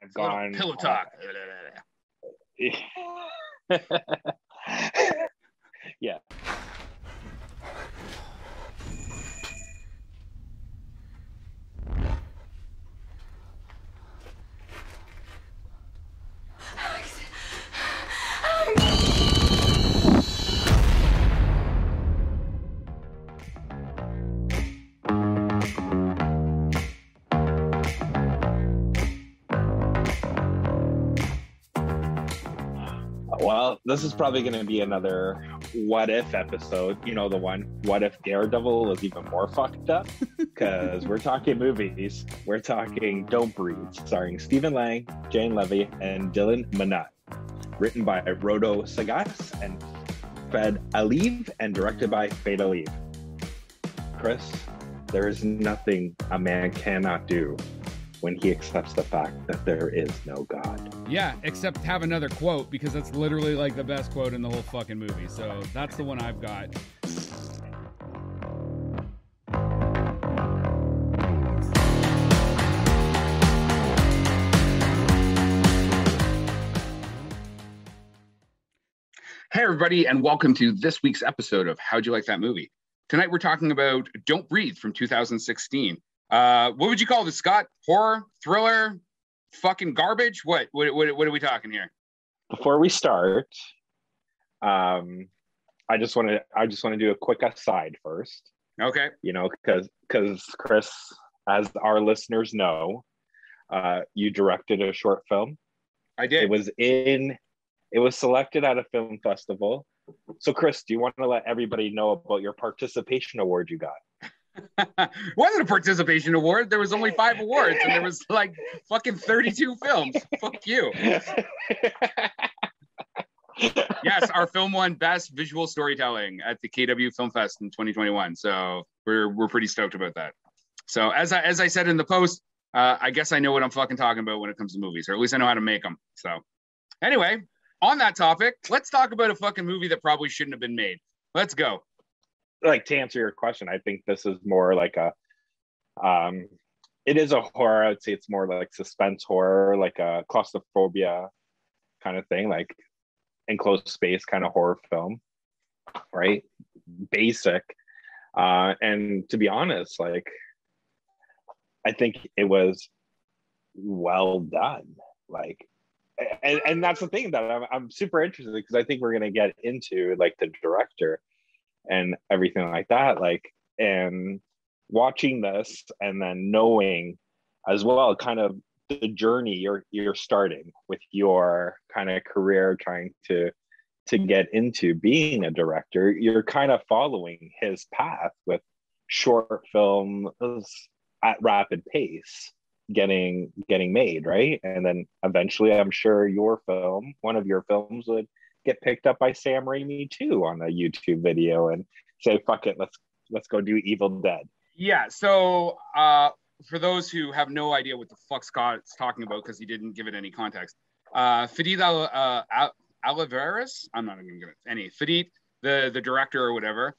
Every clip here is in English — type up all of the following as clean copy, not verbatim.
It's a little pillow talk. Yeah. Well, this is probably going to be another what if episode. You know, the one, what if Daredevil was even more fucked up? Because we're talking movies. We're talking Don't Breathe, starring Stephen Lang, Jane Levy, and Dylan Minot. Written by Rodo Sagas and Fede Álvarez, and directed by Fede Álvarez. Kris, there is nothing a man cannot do when he accepts the fact that there is no God. Yeah, except have another quote, because that's literally like the best quote in the whole fucking movie. So that's the one I've got. Hey everybody, and welcome to this week's episode of How'd You Like That Movie? Tonight we're talking about Don't Breathe from 2016. What would you call this, Scott? Horror, thriller, fucking garbage? What are we talking here? Before we start, I just want to do a quick aside first. Okay. You know, because Kris, as our listeners know, you directed a short film. I did. It was selected at a film festival. So, Kris, do you want to let everybody know about your participation award you got? It wasn't a participation award. There was only 5 awards, and there was like fucking 32 films. Fuck you. Yes, our film won Best Visual Storytelling at the KW Film Fest in 2021. So we're pretty stoked about that. So as I said in the post, I guess I know what I'm fucking talking about when it comes to movies, or at least I know how to make them. So anyway, on that topic, let's talk about a fucking movie that probably shouldn't have been made. Let's go. Like, to answer your question, I think this is more like it is a horror. I'd say it's more like suspense horror, like a claustrophobia kind of thing, like enclosed space kind of horror film, right? Basic. And to be honest, like, I think it was well done. Like, and that's the thing that I'm super interested, because I think we're going to get into like the director and everything like that, like, and watching this and then knowing as well kind of the journey you're starting with your kind of career, trying to get into being a director. You're kind of following his path with short films at rapid pace getting made, right? And then eventually I'm sure one of your films would get picked up by Sam Raimi too on a YouTube video and say, fuck it, let's go do Evil Dead. Yeah, so for those who have no idea what the fuck Scott's talking about, because he didn't give it any context, Fede Álvarez, I'm not even gonna any Fede, the director or whatever,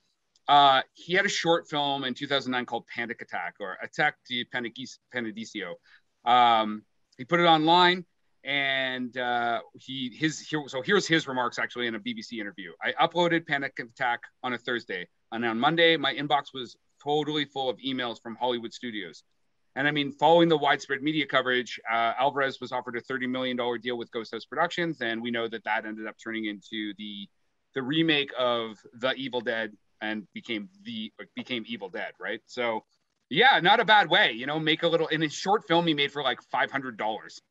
he had a short film in 2009 called Panic Attack, or Attack de Panadicio. He put it online, and here's his remarks actually in a BBC interview. I uploaded Panic Attack on a Thursday, and on Monday my inbox was totally full of emails from Hollywood studios. And I mean, following the widespread media coverage, Alvarez was offered a $30 million deal with Ghost House Productions, and we know that ended up turning into the remake of The Evil Dead and became Evil Dead, right? So yeah, not a bad way, you know, make a little, in his short film he made for like $500.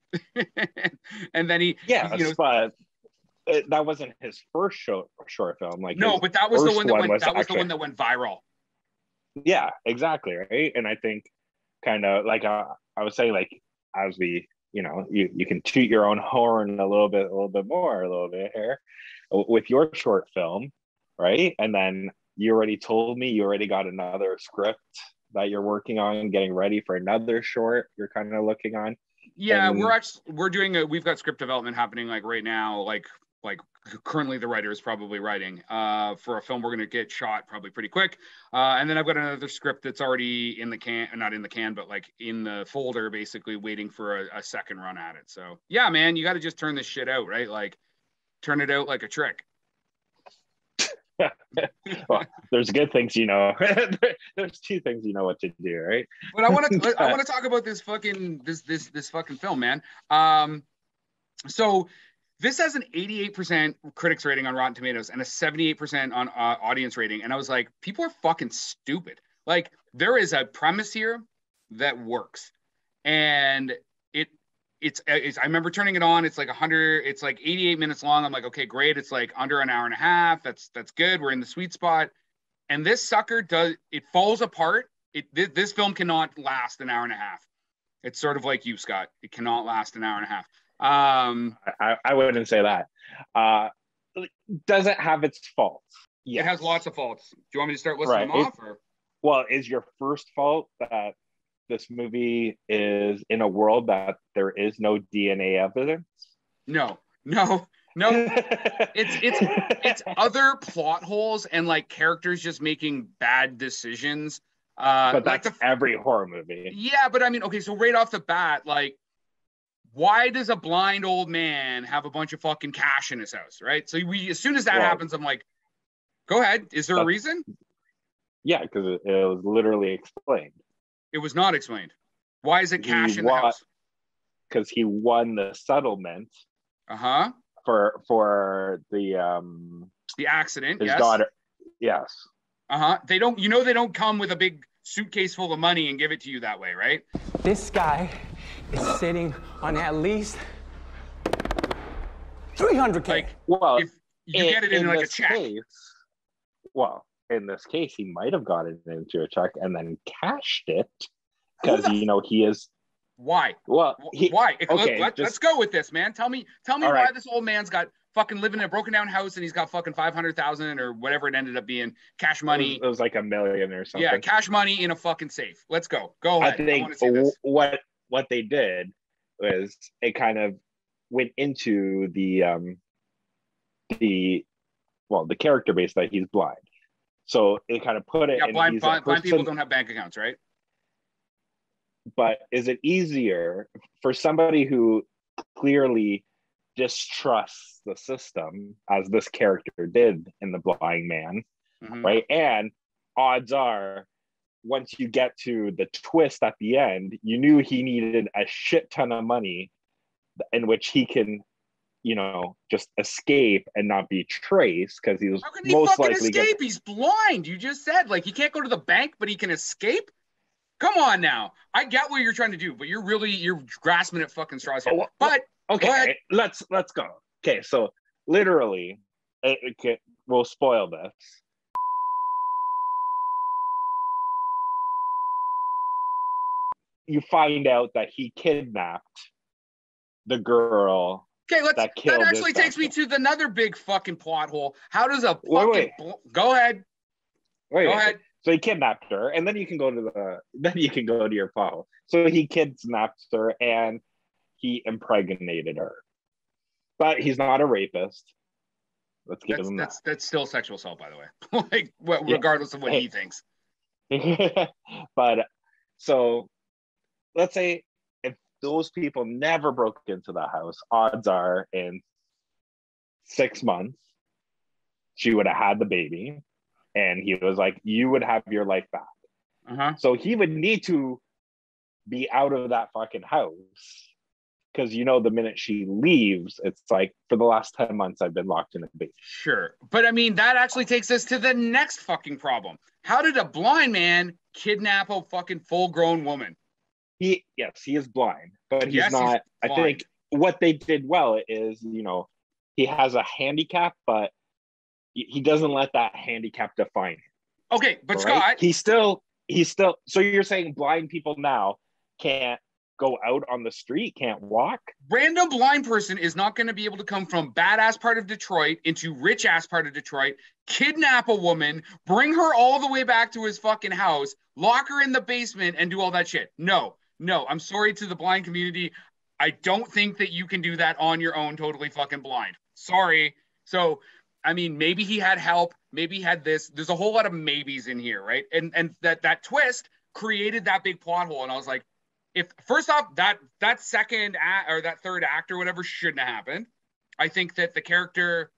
And then but that wasn't his first short film. Like, no, but that was the one that went viral. Yeah, exactly, right. And I think kind of like I was saying, like, as we, you know, you can toot your own horn a little bit here with your short film, right? And then you already told me you already got another script that you're working on, getting ready for another short you're kind of looking on. Yeah, and we've got script development happening like right now, like like currently the writer is probably writing for a film we're going to get shot probably pretty quick. And then I've got another script that's already in the can, not in the can, but like in the folder, basically waiting for a second run at it. So yeah, man, you got to just turn this shit out, right? Like turn it out like a trick. Well, there's good things, there's two things you know what to do, right? But I want to talk about this fucking film, man. So this has an 88% critics rating on Rotten Tomatoes and a 78% on audience rating. And I was like, people are fucking stupid. Like, there is a premise here that works. And it's I remember turning it on. It's like 88 minutes long. I'm like, okay, great. It's like under an hour and a half. That's good. We're in the sweet spot. And this sucker falls apart. This film cannot last an hour and a half. It's sort of like you, Scott. It cannot last an hour and a half. I wouldn't say that. Does it have its faults? Yes. It has lots of faults. Do you want me to start listing them off? Or? Well, is your first fault that this movie is in a world that there is no DNA evidence? No. It's other plot holes and like characters just making bad decisions. But that's like every horror movie. Yeah, but I mean, okay, so right off the bat, like, why does a blind old man have a bunch of fucking cash in his house, right? So as soon as that happens, I'm like, go ahead. Is there a reason? Yeah, because it was literally explained. It was not explained. Why is it cash in the house? Because he won the settlement. For the accident. His daughter. Yes. They don't come with a big suitcase full of money and give it to you that way, right? This guy is sitting on at least $300K. Like, well, if you get it in like a check. In this case, he might have got it into a check and then cashed it because he is. Why? Well, why? Okay, let's go with this, man. Tell me why this old man's got fucking living in a broken down house and he's got fucking 500,000 or whatever it ended up being, cash money. It was like $1 million or something. Yeah, cash money in a fucking safe. Let's go. Go ahead. I think what they did was it kind of went into the character base that he's blind. So it kind of put it. Yeah, blind people don't have bank accounts, right? But is it easier for somebody who clearly distrusts the system, as this character did in The Blind Man, right? And odds are, once you get to the twist at the end, you knew he needed a shit ton of money in which he can, just escape and not be traced, because he was How can he most fucking likely escape? He's blind. You just said, like, he can't go to the bank, but he can escape. Come on now. I get what you're trying to do, but you're grasping at fucking straws here. But okay, let's go. Okay, so literally, we'll spoil this. You find out that he kidnapped the girl. Okay, that actually takes me to another big fucking plot hole. How does a fucking go ahead? Go ahead. So he kidnapped her, and then you can go to your plot hole. So he kidnapped her and he impregnated her. But he's not a rapist. Let's give him that. That's still sexual assault, by the way. Regardless of what he thinks. But so let's say if those people never broke into the house, odds are in 6 months she would have had the baby, and he was like, you would have your life back. So he would need to be out of that fucking house, because the minute she leaves, it's like, for the last 10 months I've been locked in a basement. Sure, but I mean, that actually takes us to the next fucking problem. How did a blind man kidnap a fucking full-grown woman? He is blind, but he's not. I think what they did well is, he has a handicap, but he doesn't let that handicap define him. Okay, but right? Scott, he's still. So you're saying blind people now can't go out on the street, can't walk? Random blind person is not going to be able to come from badass part of Detroit into rich ass part of Detroit, kidnap a woman, bring her all the way back to his fucking house, lock her in the basement, and do all that shit. No, I'm sorry to the blind community. I don't think that you can do that on your own, totally fucking blind. Sorry. So, I mean, maybe he had help. Maybe he had this. There's a whole lot of maybes in here, right? And that twist created that big plot hole. And I was like, if first off, that second act or that third act or whatever shouldn't have happened. I think that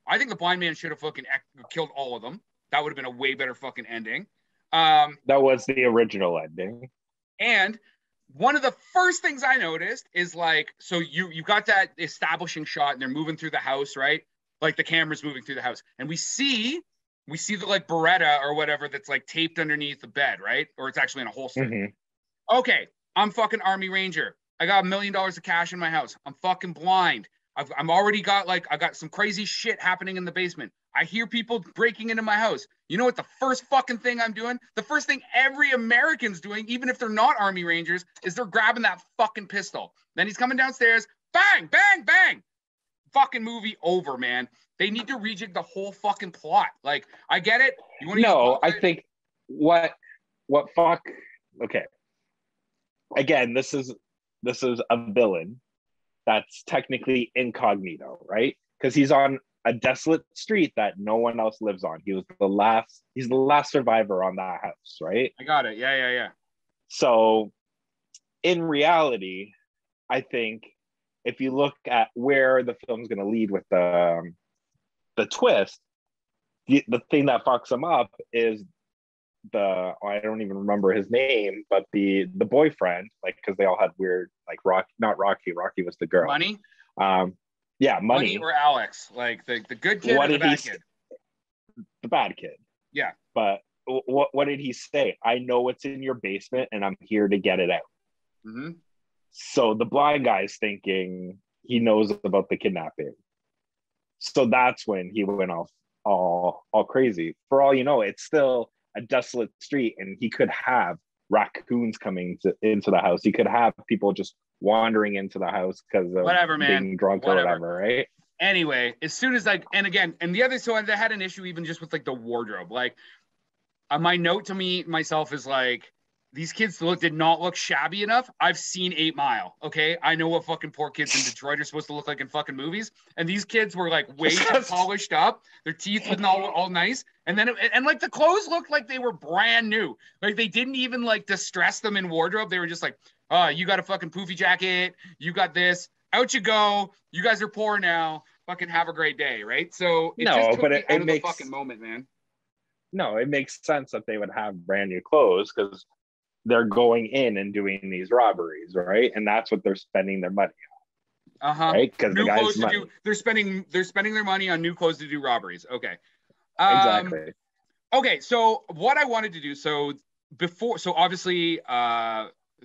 I think the blind man should have fucking killed all of them. That would have been a way better fucking ending. That was the original ending. And one of the first things I noticed is like, so you got that establishing shot and they're moving through the house, right? Like the camera's moving through the house. And we see the like Beretta or whatever that's like taped underneath the bed, right? Or it's actually in a holster. Mm-hmm. Okay, I'm fucking Army Ranger. I got $1 million of cash in my house. I'm fucking blind. I'm already got I got some crazy shit happening in the basement. I hear people breaking into my house. You know what the first fucking thing I'm doing? The first thing every American's doing, even if they're not Army Rangers, is they're grabbing that fucking pistol. Then he's coming downstairs. Bang, bang, bang. Fucking movie over, man. They need to rejig the whole fucking plot. Like, I get it. I think what fuck. Okay. Again, this is a villain that's technically incognito, right? Because he's on a desolate street that no one else lives on. He's the last survivor on that house, right? I got it. Yeah. So in reality, I think if you look at where the film's going to lead with the twist, the thing that fucks him up is I don't even remember his name, but the boyfriend, like, because they all had weird, like, Rocky was the girl. Money? Yeah, Money or Alex, like the good kid or the bad kid? The bad kid. Yeah. But what did he say? I know what's in your basement and I'm here to get it out. Mm-hmm. So the blind guy's thinking he knows about the kidnapping. So that's when he went all crazy. For all you know, it's still a desolate street and he could have raccoons coming into the house. He could have people just wandering into the house because of being drunk or whatever, right? Anyway, as soon as and the other, so I had an issue even just with like the wardrobe. Like, my note to myself is like, these kids did not look shabby enough. I've seen 8 Mile, okay? I know what fucking poor kids in Detroit are supposed to look like in fucking movies. And these kids were like way too polished up. Their teeth were all nice. And then, like the clothes looked like they were brand new. Like they didn't even like distress them in wardrobe. They were just like, oh, you got a fucking poofy jacket. You got this. Out you go. You guys are poor now. Fucking have a great day, right? So it just took me out of the fucking moment, man. No, it makes sense that they would have brand new clothes because they're going in and doing these robberies, right? And that's what they're spending their money on. Right? Because the guys they're spending their money on new clothes to do robberies. Okay. Exactly. Okay, so what I wanted to do, so obviously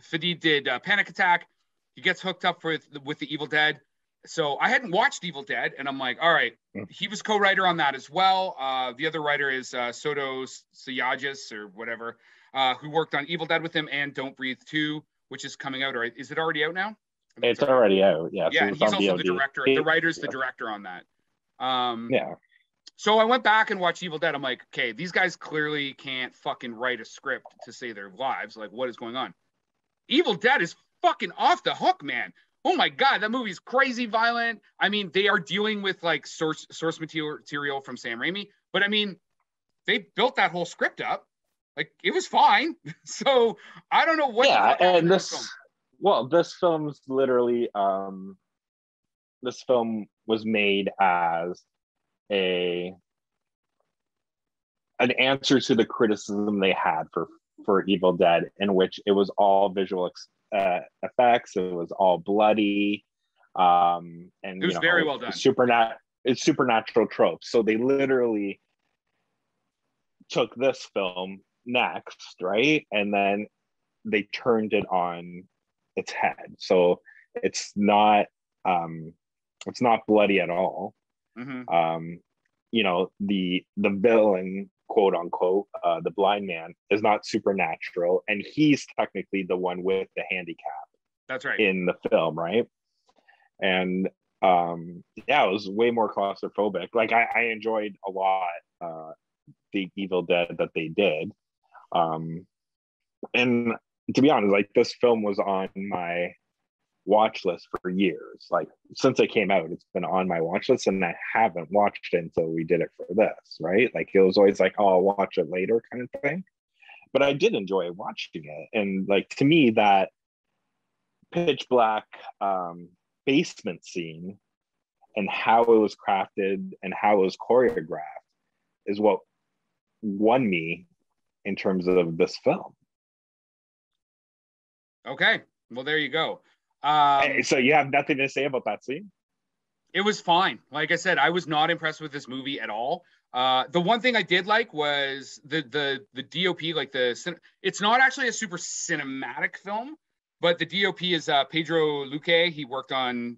Fede did Panic Attack. He gets hooked up with the Evil Dead. So I hadn't watched Evil Dead, and I'm like, all right, he was co-writer on that as well. The other writer is Soto Sayagis or whatever, who worked on Evil Dead with him and Don't Breathe 2, which is coming out. Or is it already out now? It's already out, yeah. Yeah, and he's also the director. The writer's the director on that. Yeah. So I went back and watched Evil Dead. I'm like, okay, these guys clearly can't fucking write a script to save their lives. Like, what is going on? Evil Dead is fucking off the hook, man. Oh my God, that movie is crazy violent. I mean, they are dealing with like source material from Sam Raimi, but I mean, they built that whole script up. Like, it was fine. So I don't know what. Yeah, and this film's literally, this film was made as an answer to the criticism they had for Evil Dead, in which it was all visual effects, it was all bloody, and it was very well done. It's supernatural tropes. So they literally took this film next, right, and then they turned it on its head. So it's not bloody at all. Mm-hmm. The villain, quote unquote, the blind man, is not supernatural, and he's technically the one with the handicap. That's right. In the film, right? And it was way more claustrophobic. Like I enjoyed a lot the Evil Dead that they did. And to be honest, like, this film was on my watch list for years. Like since it came out, it's been on my watch list, and I haven't watched it until we did it for this, right? Like it was always like, oh, I'll watch it later kind of thing. But I did enjoy watching it. And like to me, that pitch black basement scene and how it was crafted and how it was choreographed is what won me in terms of this film. Okay, well, there you go. So you have nothing to say about that scene? It was fine. Like I said, I was not impressed with this movie at all. The one thing I did like was the DOP, like it's not actually a super cinematic film, but the DOP is Pedro Luque. He worked on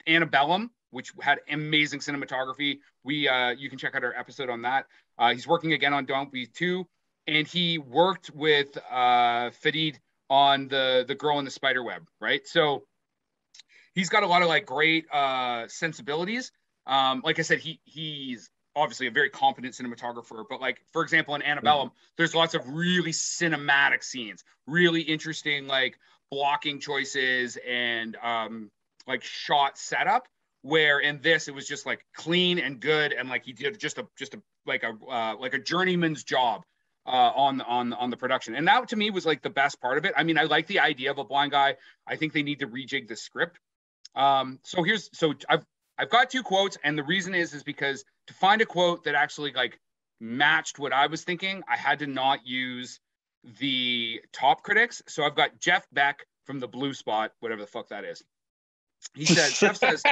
Antebellum, which had amazing cinematography. You can check out our episode on that. He's working again on Don't Breathe 2, and he worked with Fede on the Girl in the Spiderweb, right? So he's got a lot of like great sensibilities. Like I said, he's obviously a very competent cinematographer, but like, for example, in Antebellum, there's lots of really cinematic scenes, really interesting, like blocking choices and like shot setup, where in this, it was just like clean and good. And like, he did just a journeyman's job on the production. And that to me was like the best part of it. I mean, I like the idea of a blind guy. I think they need to rejig the script. So I've got two quotes, and the reason is because to find a quote that actually like matched what I was thinking, I had to not use the top critics. So I've got Jeff Beck from the Blue Spot, whatever the fuck that is. Jeff says,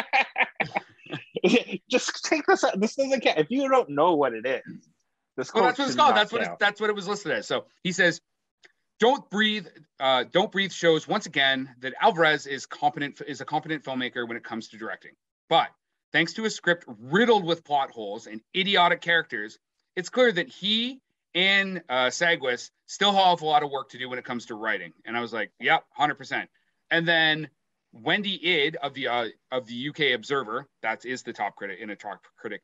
just take this out. This doesn't count. If you don't know what it is, this well, that's what it's called. That's what it was listed as. So he says, Don't Breathe shows once again that Alvarez is a competent filmmaker when it comes to directing. But thanks to a script riddled with plot holes and idiotic characters, it's clear that he and Saguis still have a lot of work to do when it comes to writing. And I was like, yep, 100%. And then Wendy Id of the UK Observer, that is the top critic in a top critic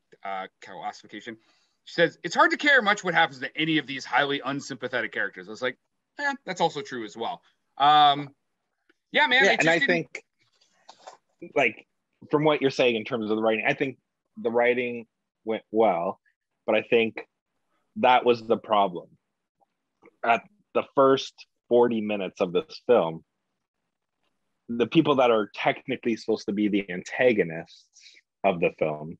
classification, she says, it's hard to care much what happens to any of these highly unsympathetic characters. I was like, that's also true as well. Yeah, man. Yeah, and I think, like, from what you're saying in terms of the writing, I think the writing went well, but I think that was the problem. At the first 40 minutes of this film, the people that are technically supposed to be the antagonists of the film,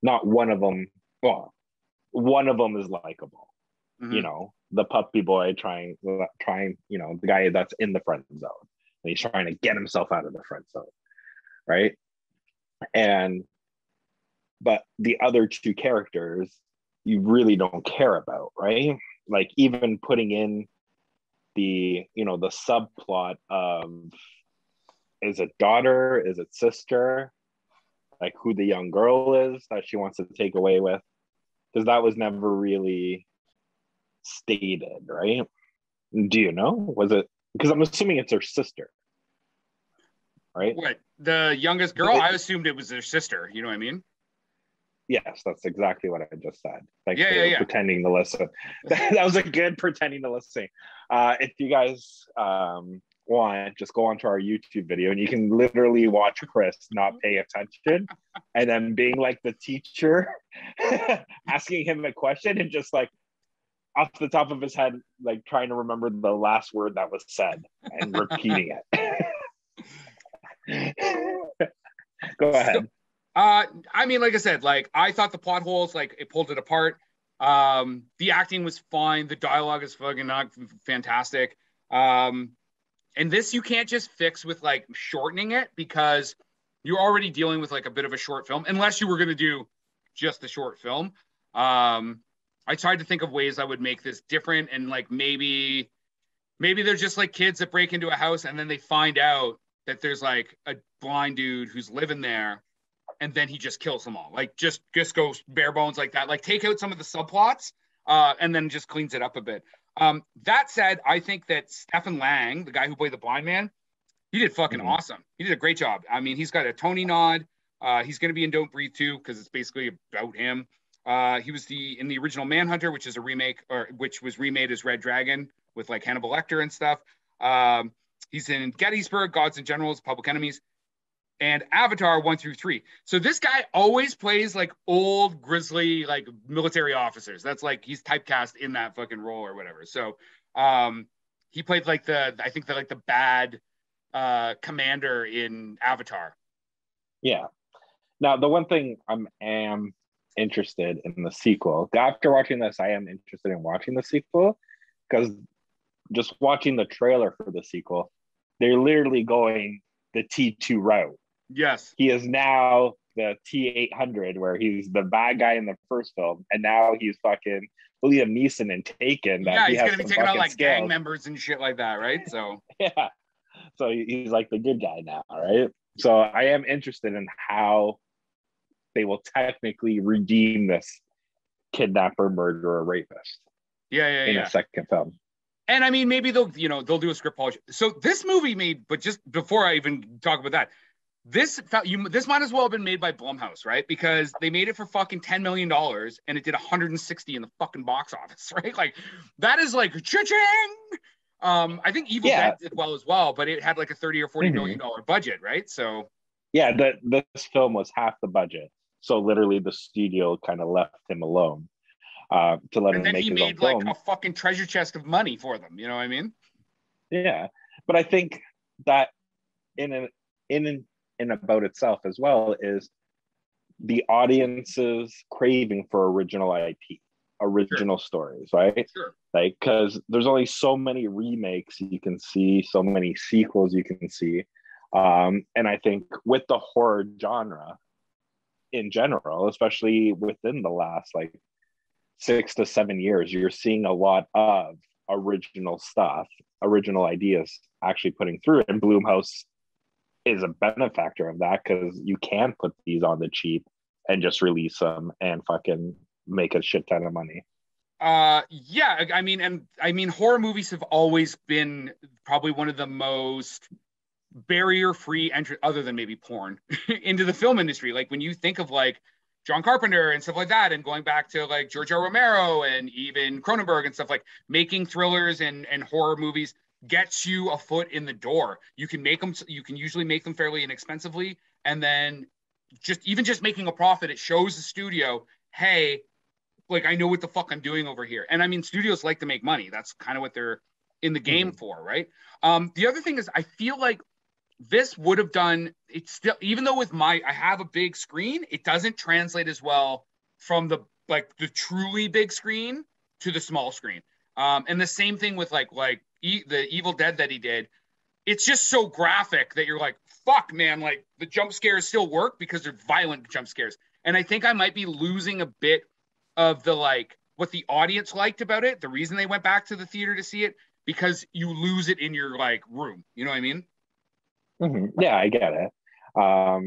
not one of them, well, one of them is likable. Mm-hmm. You know, the puppy boy trying, you know, the guy that's in the friend zone, and he's trying to get himself out of the friend zone, right? But the other two characters you really don't care about, right? Like even putting in the, you know, the subplot of, is it daughter, is it sister, like who the young girl is that she wants to take away with, because that was never really stated, right? Do you know? Was it, because I'm assuming it's her sister, right? What, the youngest girl? I assumed it was her sister. You know what I mean? Yes, that's exactly what I just said. Thanks for pretending to listen. That was a good pretending to listen. If you guys want, just go onto our YouTube video and you can literally watch Kris not pay attention and then being like the teacher asking him a question and just like off the top of his head, like trying to remember the last word that was said and repeating it. Go ahead. I mean, like I said, like I thought the plot holes, like it pulled it apart. The acting was fine. The dialogue is fucking not fantastic. And this you can't just fix with like shortening it, because you're already dealing with like a bit of a short film, unless you were going to do just the short film. I tried to think of ways I would make this different, and like maybe they're just like kids that break into a house and then they find out that there's like a blind dude who's living there, and then he just kills them all. Like just goes bare bones like that. Like take out some of the subplots and then just cleans it up a bit. That said, I think that Stephen Lang, the guy who played the blind man, he did fucking awesome. He did a great job. I mean, he's got a Tony nod. He's going to be in Don't Breathe 2 because it's basically about him. He was in the original Manhunter, which is a remake, or which was remade as Red Dragon with like Hannibal Lecter and stuff. He's in Gettysburg, Gods and Generals, Public Enemies, and Avatar 1 through 3. So this guy always plays like old grizzly like military officers. That's like he's typecast in that fucking role or whatever. So he played like the bad commander in Avatar. Yeah. Now the one thing am interested in the sequel. After watching this, I am interested in watching the sequel because just watching the trailer for the sequel, they're literally going the T2 route. Yes. He is now the T800, where he's the bad guy in the first film, and now he's fucking Liam Neeson and Taken. Yeah, he's gonna be taking out like gang members and shit like that, right? So yeah, so he's like the good guy now, right? So I am interested in how they will technically redeem this kidnapper, murderer, rapist. Yeah, in a second film. And I mean, maybe they'll do a script polish. So this movie made, but just before I even talk about that, this might as well have been made by Blumhouse, right? Because they made it for fucking $10 million and it did 160 in the fucking box office, right? Like that is like cha-ching. I think Evil Dead did well as well, but it had like a 30 or 40 million dollar budget, right? So yeah, this film was half the budget. So literally the studio kind of left him alone to let him make his own film. And then he made like a fucking treasure chest of money for them. You know what I mean? Yeah, but I think that in and about itself as well is the audience's craving for original IP, original stories, right? Sure. Like, because there's only so many remakes you can see, so many sequels you can see. And I think with the horror genre in general, especially within the last like 6 to 7 years, you're seeing a lot of original stuff, original ideas actually putting through. And Blumhouse is a benefactor of that because you can put these on the cheap and just release them and fucking make a shit ton of money. Yeah, I mean horror movies have always been probably one of the most barrier-free entry, other than maybe porn, into the film industry. Like when you think of like John Carpenter and stuff like that, and going back to like George R. Romero and even Cronenberg and stuff, like making thrillers and horror movies gets you a foot in the door. You can usually make them fairly inexpensively, and then just making a profit, it shows the studio, hey, like I know what the fuck I'm doing over here. And I mean, studios like to make money. That's kind of what they're in the game for, right? The other thing is I feel like this would have done it still, even though I have a big screen, it doesn't translate as well from the truly big screen to the small screen. And the same thing with the Evil Dead that he did. It's just so graphic that you're like, fuck, man, like the jump scares still work because they're violent jump scares. And I think I might be losing a bit of the what the audience liked about it. The reason they went back to the theater to see it, because you lose it in your room. You know what I mean? Mm-hmm. Yeah, I get it. I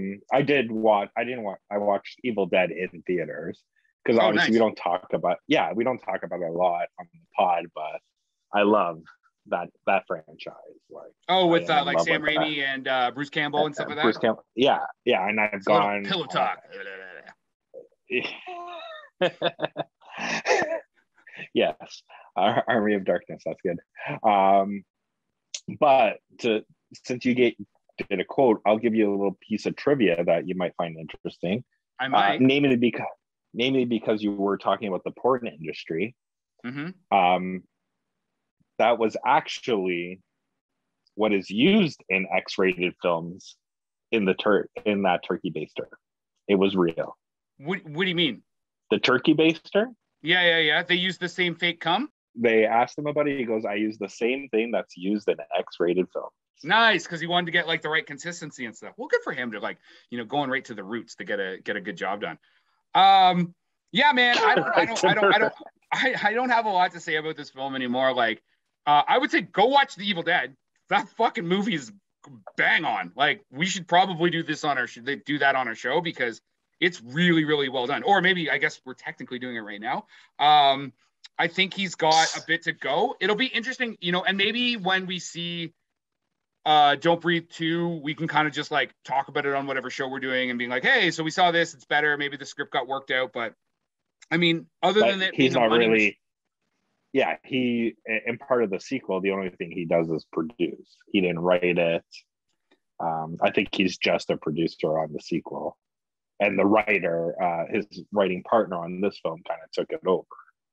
watched Evil Dead in theaters because obviously we don't talk about it a lot on the pod, but I love that franchise. With Sam Raimi and Bruce Campbell and stuff like that. Bruce Campbell, yeah, and I've gone pillow talk. Yes, Army of Darkness. That's good. But since you did a quote, I'll give you a little piece of trivia that you might find interesting. I might. Namely because you were talking about the porn industry. Mm-hmm. That was actually what is used in X-rated films in that turkey baster. It was real. What do you mean? The turkey baster? Yeah. They use the same fake cum? They asked him about it. He goes, I use the same thing that's used in X-rated films. Nice, because he wanted to get the right consistency and stuff. Well, good for him to going right to the roots to get a good job done. Yeah, man. I don't have a lot to say about this film anymore. I would say go watch The Evil Dead. That fucking movie is bang on. We should probably do that on our show because it's really, really well done. Or maybe I guess we're technically doing it right now. I think he's got a bit to go. It'll be interesting, and maybe when we see Don't Breathe 2, we can kind of just talk about it on whatever show we're doing and being like, hey, so we saw this, it's better. Maybe the script got worked out. But I mean, other than that, he's not really yeah, he, in part of the sequel, the only thing he does is produce. He didn't write it. I think he's just a producer on the sequel. And the writer, his writing partner on this film kind of took it over.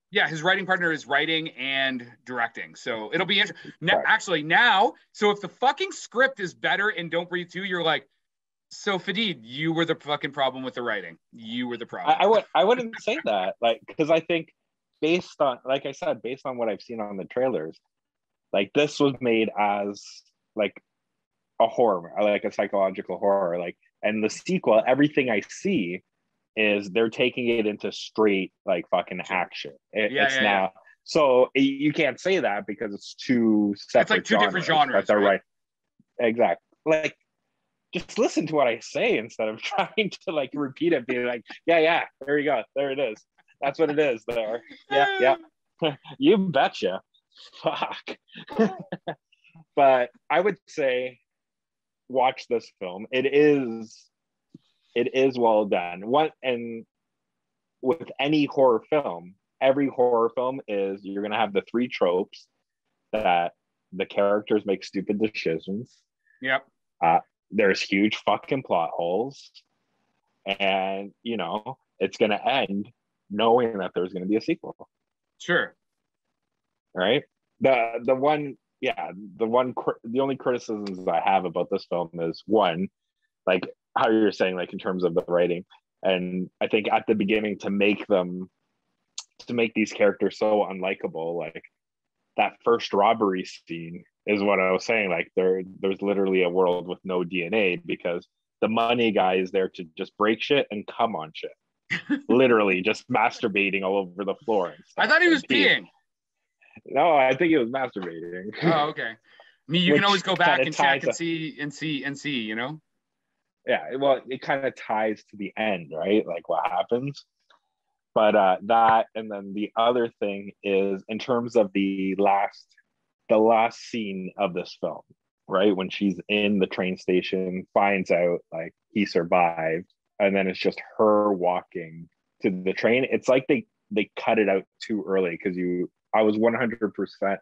Yeah, his writing partner is writing and directing. So it'll be interesting. Actually, now, so if the fucking script is better in Don't Breathe 2, you're like, so Fede, you were the fucking problem with the writing. You were the problem. I wouldn't say that, like, because I think based on, like I said, based on what I've seen on the trailers, like this was made as like a horror, like a psychological horror, like, and the sequel, everything I see is they're taking it into straight like fucking action. Now, so you can't say that because it's two separate. It's like two different genres. That's right. Exactly. Like, just listen to what I say instead of trying to like repeat it, being like, yeah, there you go, there it is. That's what it is there. Yeah. You betcha. Fuck. But I would say watch this film. It is well done. And with any horror film, every horror film is, you're gonna have the three tropes that the characters make stupid decisions. Yep. There's huge fucking plot holes, and it's gonna end knowing that there's gonna be a sequel. Sure. Right. The only criticisms I have about this film is, one, like how you're saying, like in terms of the writing, and I think at the beginning to make these characters so unlikable, like that first robbery scene is what I was saying, like there's literally a world with no DNA because the money guy is there to just break shit and come on shit. Literally just masturbating all over the floor and stuff. I thought he was peeing. No, I think he was masturbating. Oh, okay. I mean, you can always go back and check and see, Yeah, well, it kind of ties to the end, right? Like what happens. But that, and then the other thing is in terms of the last scene of this film, right? When she's in the train station, finds out like he survived, and then it's just her walking to the train. It's like they cut it out too early because I was 100%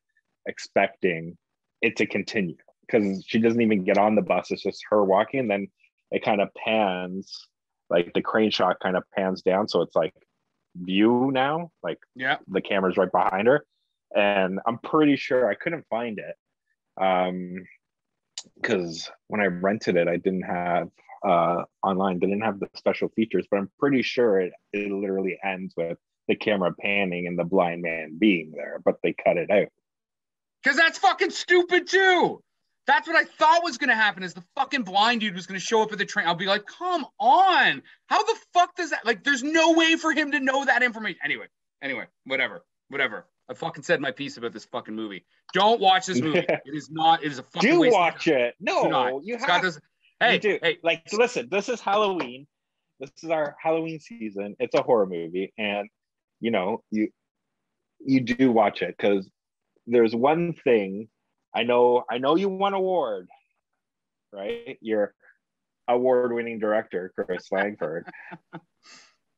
expecting it to continue because she doesn't even get on the bus. It's just her walking, and then it kind of pans, like the crane shot kind of pans down, so it's like view now, like the camera's right behind her. And I'm pretty sure I couldn't find it because when I rented it, I didn't have online, didn't have the special features, but I'm pretty sure it literally ends with the camera panning and the blind man being there, but they cut it out. Because that's fucking stupid too. That's what I thought was going to happen, is the fucking blind dude was going to show up at the train. I'll be like, come on. How the fuck does that, like, there's no way for him to know that information. Anyway, whatever. I fucking said my piece about this fucking movie. Don't watch this movie. It is a fucking do waste watch it. No, you have to. Hey, like, listen, this is Halloween. This is our Halloween season. It's a horror movie. And, you do watch it because there's one thing. I know you won an award, right? You're award-winning director, Kris Langford.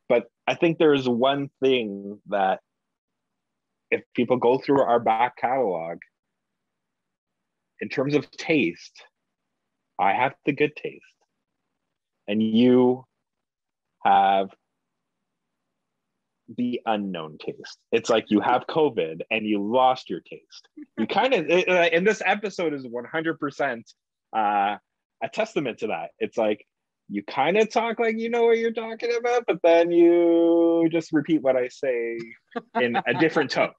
But I think there's one thing that if people go through our back catalog, in terms of taste, I have the good taste. And you have the unknown taste. It's like you have COVID and you lost your taste. You kind of, and this episode is 100% a testament to that. It's like you kind of talk like you know what you're talking about, but then you just repeat what I say in a different tone.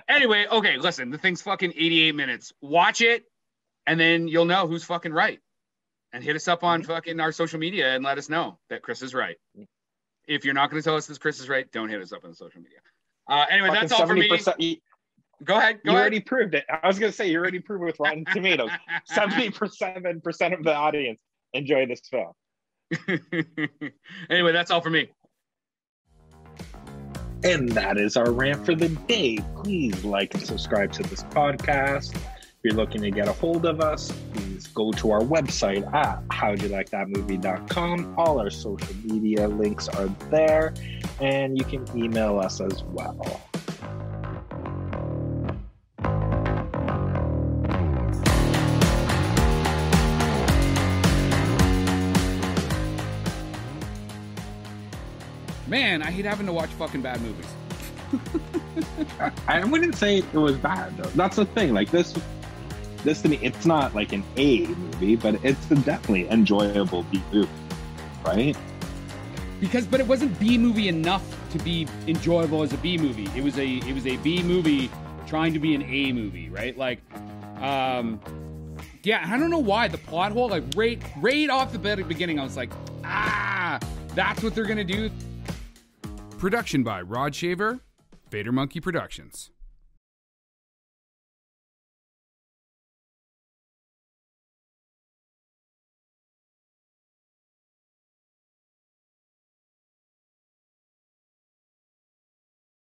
Anyway, okay, listen, the thing's fucking 88 minutes. Watch it, and then you'll know who's fucking right. And hit us up on fucking our social media and let us know that Kris is right. If you're not going to tell us that Kris is right, don't hit us up on social media. Anyway, that's all for me. Go ahead. You already proved it. I was going to say, you already proved with Rotten Tomatoes. 77% of the audience enjoy this film. Anyway, that's all for me. And that is our rant for the day. Please like and subscribe to this podcast. If you're looking to get a hold of us, please please go to our website at howdyoulikethatmovie.com. All our social media links are there, and you can email us as well. Man, I hate having to watch fucking bad movies. I wouldn't say it was bad though. That's the thing. Like this to me, it's not like an A movie, but it's a definitely enjoyable B movie, right? But it wasn't B movie enough to be enjoyable as a B movie. It was a B movie trying to be an A movie, right? Like, yeah, I don't know why the plot hole, like right off the beginning, I was like, that's what they're gonna do. Production by Rod Shaver, Vader Monkey Productions.